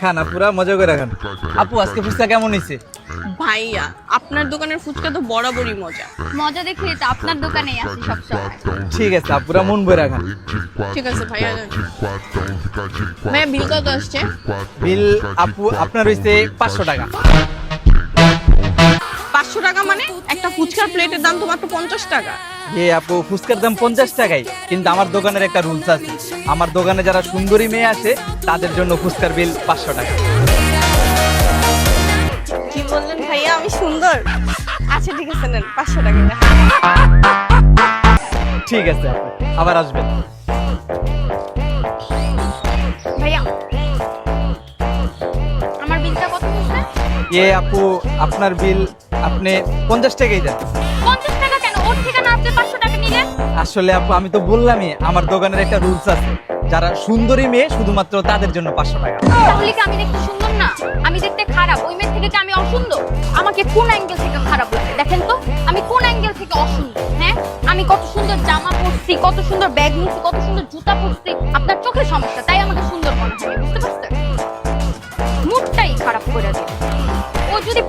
খান আপুরা, মজা করে খান। আপু আজকে ফুচকা কেমন হয়েছে? ভাইয়া আপনার দোকানের ফুচকা তো বরাবরই মজা। মজা দেখলে তো আপনার দোকানেই আসি সবসময়। ঠিক আছে আপুরা, মন ভরে খান। ঠিক আছে ভাইয়া। ভাইয়া বিল কত আসছে? বিল আপু আপনার হয়েছে 500 টাকা। 500 টাকা মানে? একটা ফুচকার প্লেটের দাম তো মাত্র 50 টাকা। আপু ফুচকার দাম 50 টাকাই, কিন্তু আমার দোকানের একটা রুলস আছে। আমার দোকানে যারা সুন্দরী মেয়ে আসে তাদের জন্য ফুচকার বিল 500 টাকা। কি বললেন ভাইয়া আমি সুন্দর? আচ্ছা ঠিক আছে, নেন 500 টাকা। ঠিক আছে আপু, আবার আসবেন। ভাইয়া আমার বিলটা কত হয়েছে? আপু আপনার বিল আপনি 50 টাকাই দেন। 50 টাকা কেন? ওর থেকে না আপনি 500 টাকা নিলেন? আসলে আপু আমি তো বললামই, আমার দোকানের একটা রুলস আছে, যারা সুন্দরী মেয়ে শুধুমাত্র তাদের জন্য 500 টাকা। তাহলে কি আমি দেখতে সুন্দর না? আমি দেখতে খারাপ? ওই মেয়ে থেকে কি আমি অসুন্দর? আমাকে কোন অ্যাঙ্গেল থেকে খারাপ লাগে দেখেন তো? আমি কোন অ্যাঙ্গেল থেকে অসুন্দর? হ্যাঁ, আমি কত সুন্দর জামা পরছি, কত সুন্দর ব্যাগ নিয়েছি, কত সুন্দর জুতা পরছি। আপনার চোখের সমস্যা, তাই আমাকে সুন্দর মনে হয়, বুঝতে পারছেন? মুডটাই খারাপ করে দিল। ও যদি